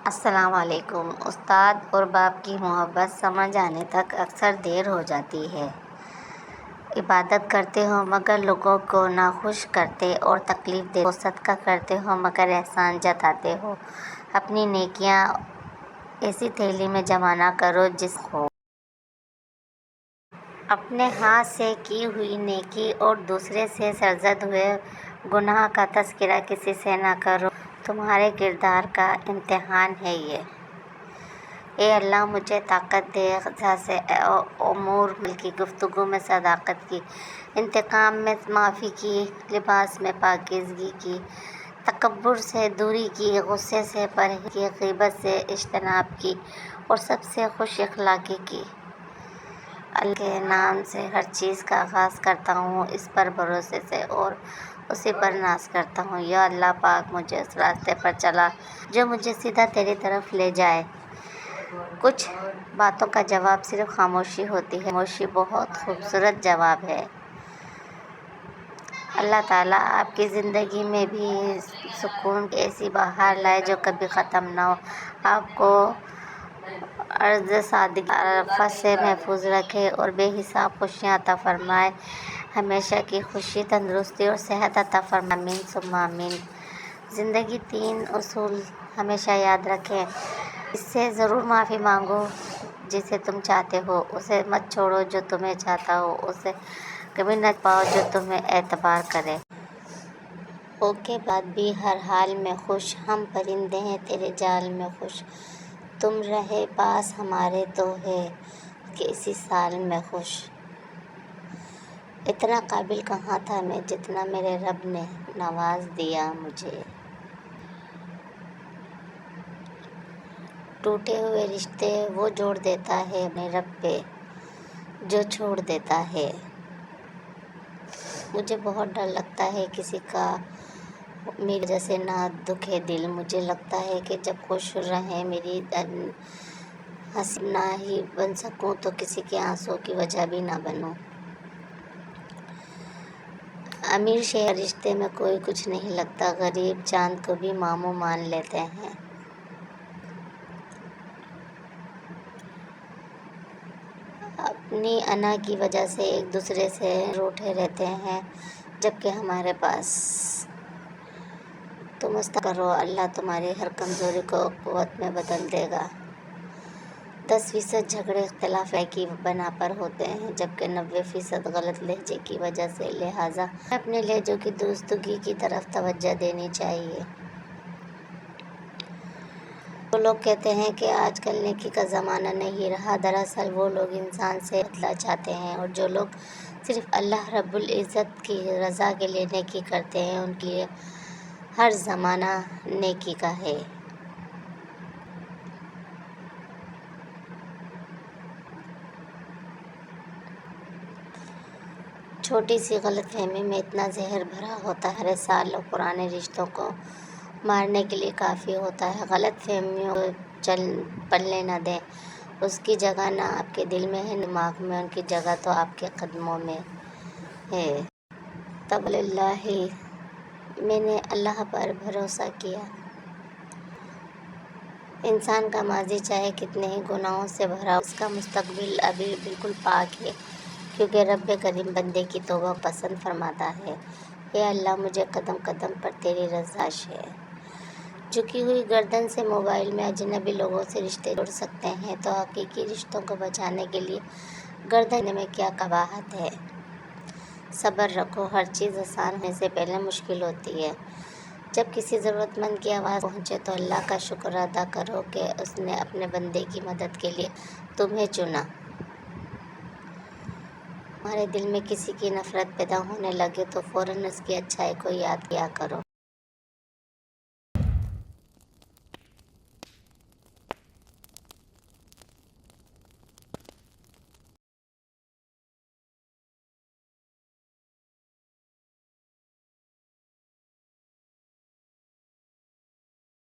السلام علیکم۔ استاد اور باپ کی محبت سمجھ آنے تک اکثر دیر ہو جاتی ہے۔ عبادت کرتے ہو مگر لوگوں کو ناخوش کرتے اور تکلیف دیتے ہو، صدقہ کرتے ہو مگر احسان جتاتے ہو۔ اپنی نیکیاں ایسی تھیلی میں جمع نہ کرو جس ہو۔ اپنے ہاتھ سے کی ہوئی نیکی اور دوسرے سے سرزد ہوئے گناہ کا تذکرہ کسی سے نہ کرو، تمہارے کردار کا امتحان ہے یہ۔ اے اللہ مجھے طاقت دے غصہ سے امور کی گفتگو میں صداقت کی، انتقام میں معافی کی، لباس میں پاکیزگی کی، تکبر سے دوری کی، غصے سے پرہیز کی، غیبت سے اجتناب کی اور سب سے خوش اخلاقی کی۔ اللہ کے نام سے ہر چیز کا آغاز کرتا ہوں، اس پر بھروسے سے اور اسی پر ناز کرتا ہوں۔ یا اللہ پاک مجھے اس راستے پر چلا جو مجھے سیدھا تیری طرف لے جائے۔ کچھ باتوں کا جواب صرف خاموشی ہوتی ہے، خاموشی بہت خوبصورت جواب ہے۔ اللہ تعالیٰ آپ کی زندگی میں بھی سکون کی ایسی بہار لائے جو کبھی ختم نہ ہو، آپ کو عرض صادقی آفت سے محفوظ رکھے اور بے حساب خوشیاں عطا فرمائے، ہمیشہ کی خوشی، تندرستی اور صحت عطا فرمائے، آمین ثم آمین۔ زندگی 3 اصول ہمیشہ یاد رکھیں۔ اس سے ضرور معافی مانگو جسے تم چاہتے ہو، اسے مت چھوڑو جو تمہیں چاہتا ہو، اسے کبھی نہ پاؤ جو تمہیں اعتبار کرے۔ ہو کے بعد بھی ہر حال میں خوش، ہم پرندے ہیں تیرے جال میں خوش، تم رہے پاس ہمارے تو ہے کہ اسی سال میں خوش۔ اتنا قابل کہاں تھا میں جتنا میرے رب نے نواز دیا مجھے۔ ٹوٹے ہوئے رشتے وہ جوڑ دیتا ہے اپنے رب پہ جو چھوڑ دیتا ہے۔ مجھے بہت ڈر لگتا ہے کسی کا میری وجہ سے نہ دکھے دل، مجھے لگتا ہے کہ جب خوش رہیں میری ہنسی نہ ہی بن سکوں تو کسی کے آنسوں کی وجہ بھی نہ بنوں۔ امیر شہر رشتے میں کوئی کچھ نہیں لگتا، غریب چاند کو بھی ماموں مان لیتے ہیں۔ اپنی انا کی وجہ سے ایک دوسرے سے روٹھے رہتے ہیں جبکہ ہمارے پاس تم استغفار کرو، اللہ تمہاری ہر کمزوری کو قوت میں بدل دے گا۔ 10% جھگڑے اختلاف لہجے کی بنا پر ہوتے ہیں جبکہ 90% غلط لہجے کی وجہ سے، لہٰذا ہمیں اپنے لہجوں کی درستگی کی طرف توجہ دینی چاہیے۔ جو لوگ کہتے ہیں کہ آج کل نیکی کا زمانہ نہیں رہا، دراصل وہ لوگ انسان سے بدلہ چاہتے ہیں، اور جو لوگ صرف اللہ رب العزت کی رضا کے لیے نیکی کرتے ہیں ان کے لیے ہر زمانہ نیکی کا ہے۔ چھوٹی سی غلط فہمی میں اتنا زہر بھرا ہوتا ہے، ہر سال اور پرانے رشتوں کو مارنے کے لیے کافی ہوتا ہے۔ غلط فہمیوں کو پلنے نہ دیں، اس کی جگہ نہ آپ کے دل میں ہے نہ دماغ میں، ان کی جگہ تو آپ کے قدموں میں ہے۔ توکل علی اللہ، میں نے اللہ پر بھروسہ کیا۔ انسان کا ماضی چاہے کتنے ہی گناہوں سے بھرا ہو، اس کا مستقبل ابھی بالکل پاک ہے، کیونکہ رب کریم بندے کی توبہ پسند فرماتا ہے۔ اے اللہ مجھے قدم قدم پر تیری رضا ہے۔ جھکی ہوئی گردن سے موبائل میں اجنبی لوگوں سے رشتے جوڑ سکتے ہیں تو حقیقی رشتوں کو بچانے کے لیے گردن ہلانے میں کیا قباحت ہے۔ صبر رکھو، ہر چیز آسان ہونے سے پہلے مشکل ہوتی ہے۔ جب کسی ضرورت مند کی آواز پہنچے تو اللہ کا شکر ادا کرو کہ اس نے اپنے بندے کی مدد کے لیے تمہیں چنا۔ تمہارے دل میں کسی کی نفرت پیدا ہونے لگے تو فوراً اس کی اچھائی کو یاد کیا کرو۔